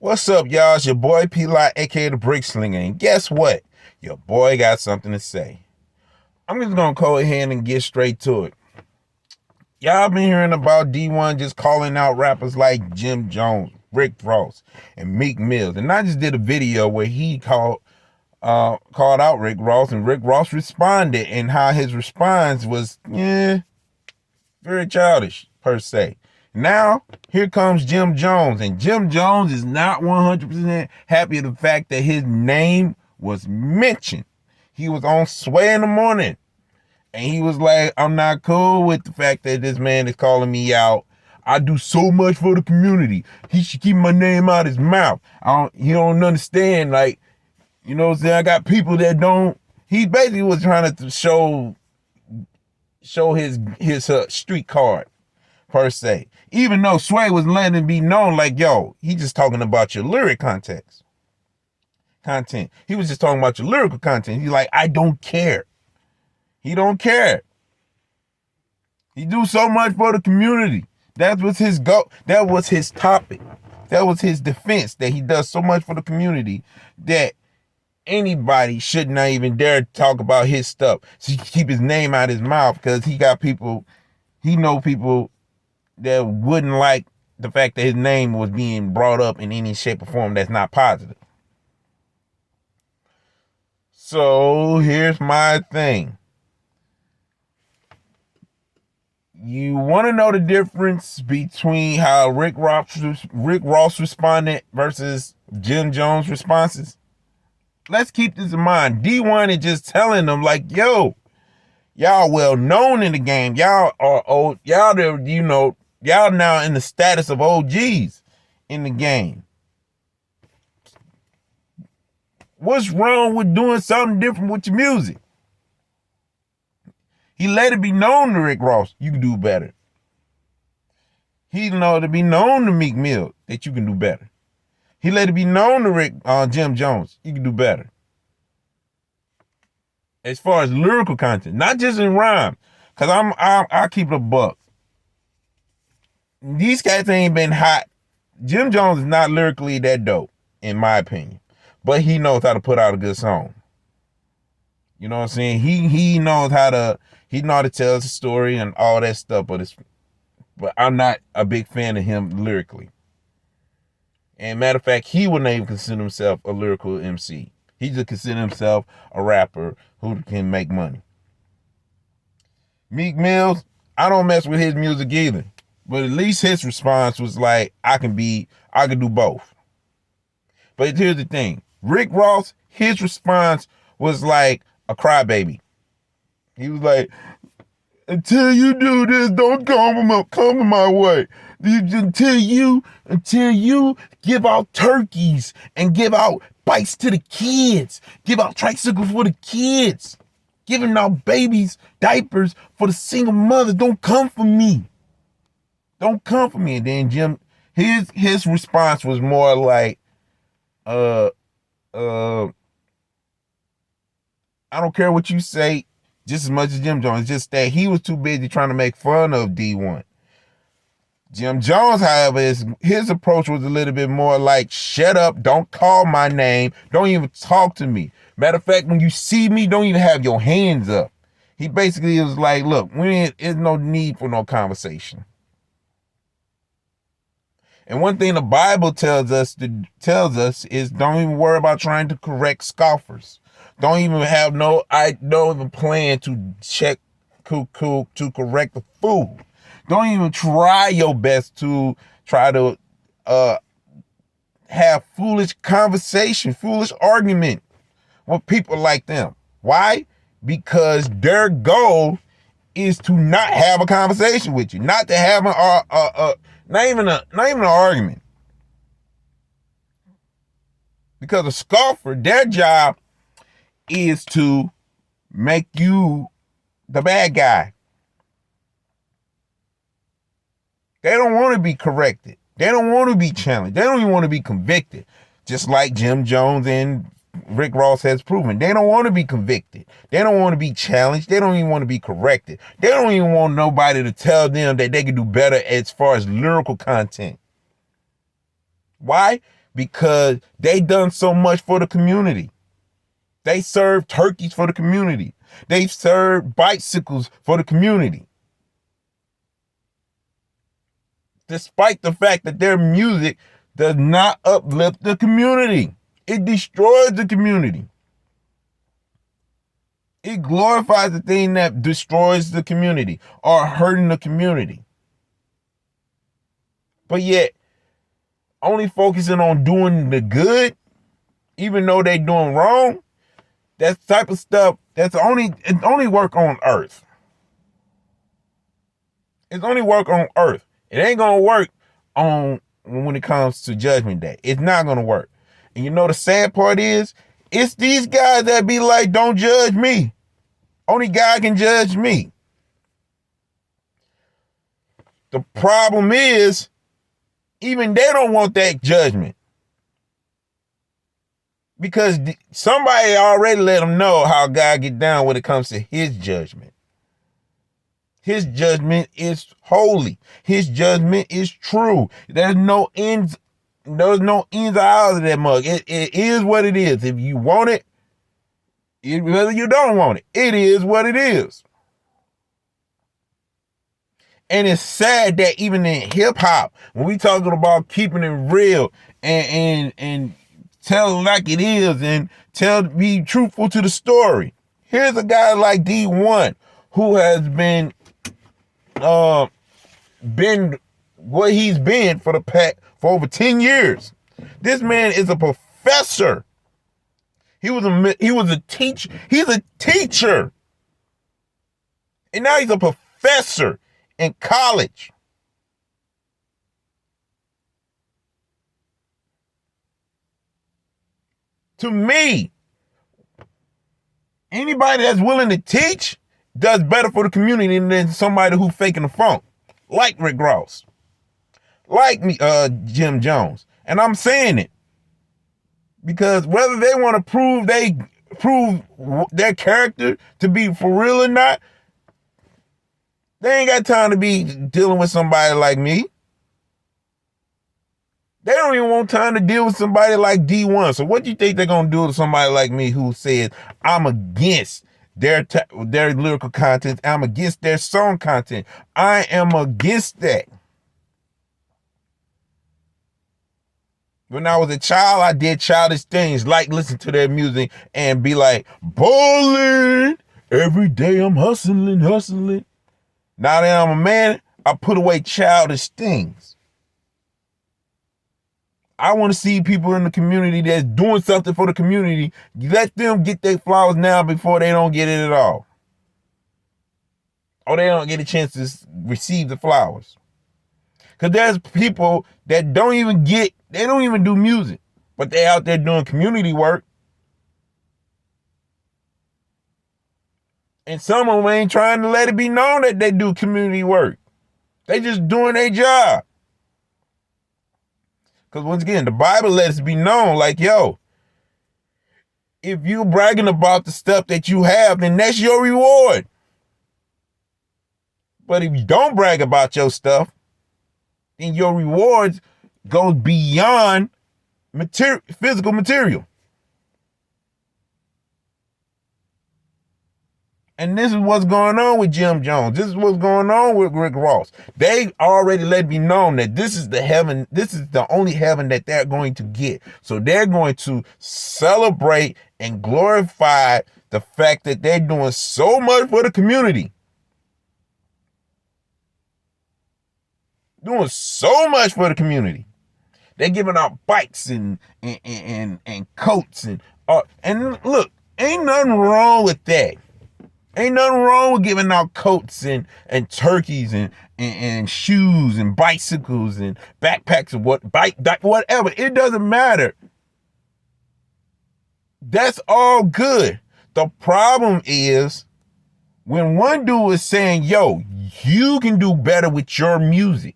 What's up, y'all? It's your boy P-Lot, aka the Brick Slinger. And guess what? Your boy got something to say. I'm just gonna go ahead and get straight to it. Y'all been hearing about Dee-1 just calling out rappers like Jim Jones, Rick Ross, and Meek Mills. And I just did a video where he called out Rick Ross, and Rick Ross responded, and how his response was, very childish, per se. Now, here comes Jim Jones, and Jim Jones is not 100% happy with the fact that his name was mentioned. He was on Sway in the Morning, and he was like, I'm not cool with the fact that this man is calling me out. I do so much for the community. He should keep my name out his mouth. He don't understand, like, you know what I'm saying? I got people that don't. He basically was trying to show his street card, per se. Even though Sway was letting it be known, like, yo, he just talking about your lyric content. He was just talking about your lyrical content. He's like, I don't care. He don't care. He do so much for the community. That was his go. That was his topic. That was his defense, that he does so much for the community that anybody should not even dare talk about his stuff. So he keep his name out his mouth, because he know people that wouldn't like the fact that his name was being brought up in any shape or form that's not positive. So here's my thing. You want to know the difference between how Rick Ross responded versus Jim Jones' responses? Let's keep this in mind. Dee-1 is just telling them, like, yo, y'all well known in the game. Y'all are old. Y'all now in the status of OGs in the game. What's wrong with doing something different with your music? He let it be known to Rick Ross, you can do better. He let it be known to Meek Mill that you can do better. He let it be known to Jim Jones, you can do better. As far as lyrical content, not just in rhyme, because I keep it a buck. These cats ain't been hot. Jim Jones is not lyrically that dope, in my opinion, but he knows how to put out a good song. You know what I'm saying? He knows how to tell us a story and all that stuff, but I'm not a big fan of him lyrically. And matter of fact, he wouldn't even consider himself a lyrical MC. He just consider himself a rapper who can make money. Meek Mills, I don't mess with his music either, but at least his response was like, I can do both. But here's the thing. Rick Ross, his response was like a crybaby. He was like, until you do this, don't come my way. Until you give out turkeys and give out bikes to the kids, give out tricycles for the kids, giving out babies diapers for the single mothers. Don't come for me. Don't come for me. And then Jim, his response was more like, I don't care what you say, just as much as Jim Jones. It's just that he was too busy trying to make fun of Dee-1. Jim Jones, however, his approach was a little bit more like, shut up, don't call my name, don't even talk to me. Matter of fact, when you see me, don't even have your hands up. He basically was like, look, there's no need for no conversation. And one thing the Bible tells us is, don't even worry about trying to correct scoffers. Don't even have no plan to correct the fool. Don't even try your best to try to have foolish conversation, foolish argument with people like them. Why? Because their goal is to not have a conversation with you, not to have not even an argument. Because a scoffer, their job is to make you the bad guy. They don't want to be corrected. They don't want to be challenged. They don't even want to be convicted. Just like Jim Jones and Rick Ross has proven. They don't want to be convicted. They don't want to be challenged. They don't even want to be corrected. They don't even want nobody to tell them that they can do better as far as lyrical content. Why? because they done so much for the community. They serve turkeys for the community. They serve bicycles for the community. Despite the fact that their music does not uplift the community. It destroys the community. It glorifies the thing that destroys the community or hurting the community. But yet, only focusing on doing the good, even though they're doing wrong, that type of stuff, it only work on earth. It's only work on earth. It ain't gonna work on when it comes to Judgment Day. It's not gonna work. And you know the sad part is, it's these guys that be like, don't judge me. Only God can judge me. The problem is, even they don't want that judgment. Because somebody already let them know how God get down when it comes to his judgment. His judgment is holy. His judgment is true. There's no ins or outs of that mug. It is what it is. If you want it, whether you don't want it, it is what it is. And it's sad that even in hip hop, when we talking about keeping it real and tell it like it is and be truthful to the story. Here's a guy like Dee-1 who has been what he's been for over 10 years. This man is a professor. He was a teacher. He's a teacher. And now he's a professor in college. To me, anybody that's willing to teach does better for the community than somebody who's faking the funk, like Rick Ross, like me, Jim Jones. And I'm saying it because whether they want to prove their character to be for real or not, they ain't got time to be dealing with somebody like me. They don't even want time to deal with somebody like Dee-1. So what do you think they're going to do to somebody like me who says, I'm against their lyrical content, I'm against their song content. I am against that. When I was a child, I did childish things like listen to their music and be like, ballin', every day I'm hustling. Now that I'm a man, I put away childish things. I want to see people in the community that's doing something for the community. Let them get their flowers now before they don't get it at all. Or they don't get a chance to receive the flowers. Because there's people that don't even do music, but they out there doing community work. And some of them ain't trying to let it be known that they do community work. They just doing their job. Because once again, the Bible lets it be known, like, yo, if you bragging about the stuff that you have, then that's your reward. But if you don't brag about your stuff, then your rewards goes beyond physical material. And this is what's going on with Jim Jones. This is what's going on with Rick Ross. They already let me know that this is the only heaven that they're going to get. So they're going to celebrate and glorify the fact that they're doing so much for the community. Doing so much for the community. They're giving out bikes and coats and look, ain't nothing wrong with that. Ain't nothing wrong with giving out coats and turkeys and shoes and bicycles and backpacks and whatever. It doesn't matter. That's all good. The problem is when one dude is saying, yo, you can do better with your music.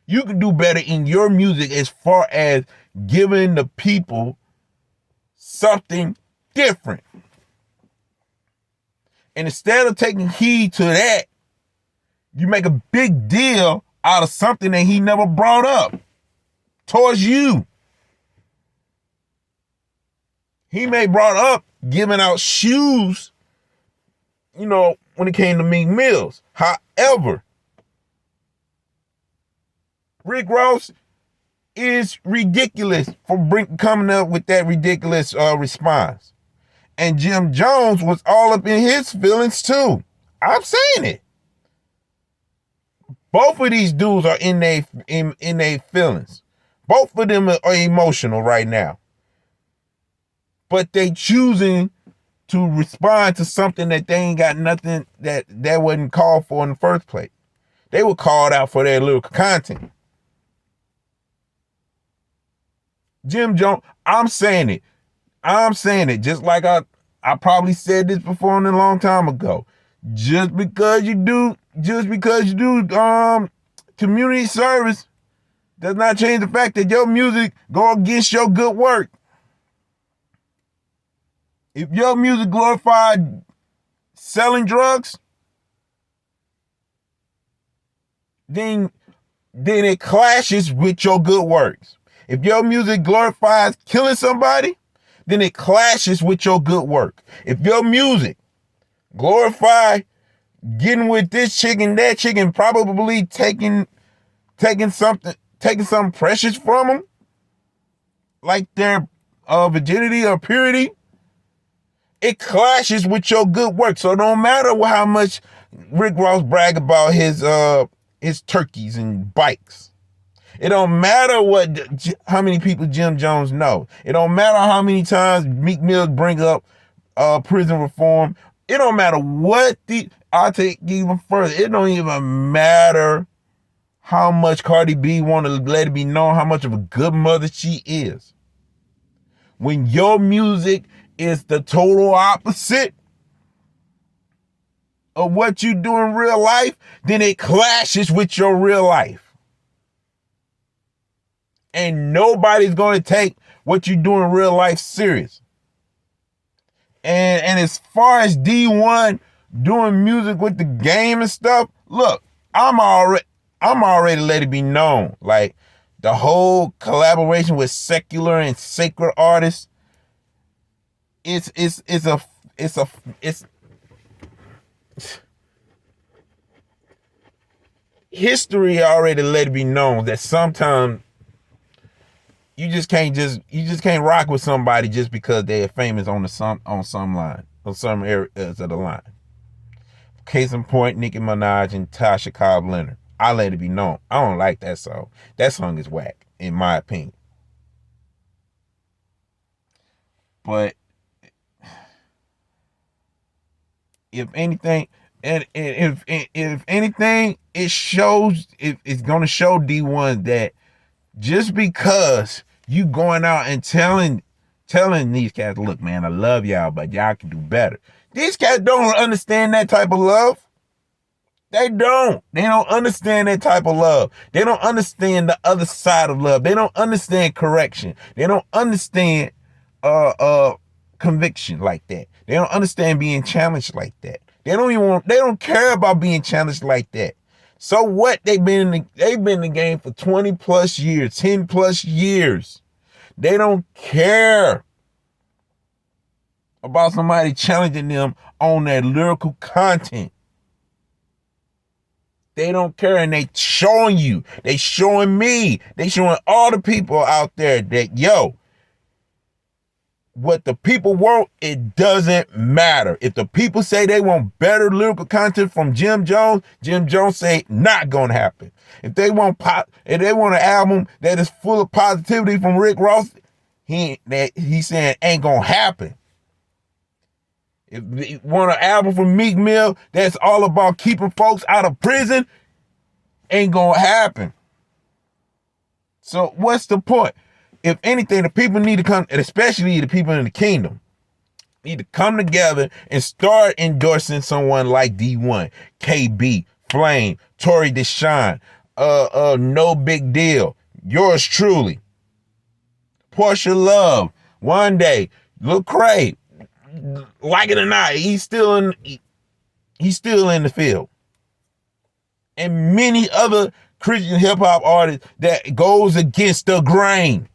You can do better in your music as far as giving the people something different. And instead of taking heed to that, you make a big deal out of something that he never brought up towards you. He may brought up giving out shoes, when it came to Meek Mills. However, Rick Ross is ridiculous for coming up with that ridiculous response. And Jim Jones was all up in his feelings too. I'm saying it. Both of these dudes are in their feelings. Both of them are emotional right now. But they choosing to respond to something that they ain't got nothing that wasn't called for in the first place. They were called out for their little content. Jim Jones, I'm saying it. Just like I probably said this before a long time ago. Just because you do community service does not change the fact that your music go against your good work. If your music glorified selling drugs, then it clashes with your good works. If your music glorifies killing somebody, then it clashes with your good work. If your music glorify getting with this chick and that chick and probably taking something precious from them, like their virginity or purity, it clashes with your good work. So no matter how much Rick Ross brag about his turkeys and bikes, it don't matter how many people Jim Jones know. It don't matter how many times Meek Mill bring up prison reform. It don't matter I'll take even further. It don't even matter how much Cardi B want to let it be known how much of a good mother she is. When your music is the total opposite of what you do in real life, then it clashes with your real life. And nobody's going to take what you do in real life serious. And as far as Dee-1 doing music with the game and stuff, look, I'm already let it be known. Like, the whole collaboration with secular and sacred artists, it's history already let it be known that sometimes you just can't rock with somebody just because they're famous on some line, on some areas of the line. Case in point, Nicki Minaj and Tasha Cobb Leonard. I let it be known. I don't like that song. That song is whack, in my opinion. But if anything, if anything, it's gonna show Dee-1 that just because you going out and telling these cats, look, man, I love y'all, but y'all can do better. These cats don't understand that type of love. They don't understand that type of love. They don't understand the other side of love. They don't understand correction. They don't understand conviction like that. They don't understand being challenged like that. They don't care about being challenged like that. So what? They've been in the game for 20 plus years, 10 plus years. They don't care about somebody challenging them on their lyrical content. They don't care, and they showing you. They showing me. They showing all the people out there that, yo, what the people want, it doesn't matter. If the people say they want better lyrical content from Jim Jones say not gonna happen. If they want an album that is full of positivity from Rick Ross, he's saying ain't gonna happen. If you want an album from Meek Mill that's all about keeping folks out of prison, ain't gonna happen. So what's the point? If anything, the people need to come, and especially the people in the kingdom, need to come together and start endorsing someone like Dee-1, KB, Flame, Tory Deshaun, No Big Deal, yours truly, Portia Love, One Day, Lil Craig. Like it or not, he's still in the field. And many other Christian hip hop artists that goes against the grain.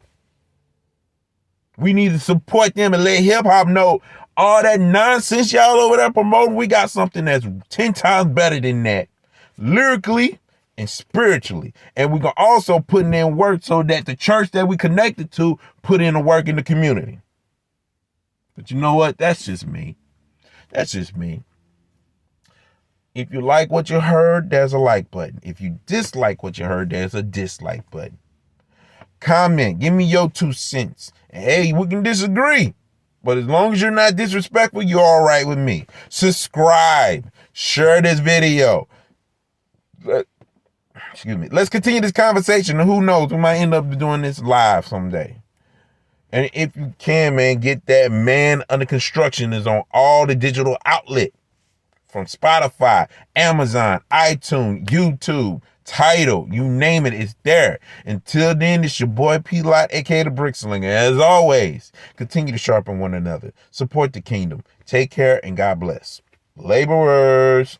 We need to support them and let hip hop know all that nonsense y'all over there promoting. We got something that's 10 times better than that, lyrically and spiritually. And we're going to also put in work so that the church that we connected to put in the work in the community. But you know what? That's just me. That's just me. If you like what you heard, there's a like button. If you dislike what you heard, there's a dislike button. Comment, give me your 2 cents. And hey, we can disagree, but as long as you're not disrespectful, you're all right with me. Subscribe, share this video. Excuse me. Let's continue this conversation. And who knows, we might end up doing this live someday. And if you can, man, get that Man Under Construction is on all the digital outlets. From Spotify, Amazon, iTunes, YouTube, Tidal, you name it, it's there. Until then, it's your boy P-Lot, aka the Brickslinger. As always, continue to sharpen one another. Support the kingdom. Take care and God bless. Laborers.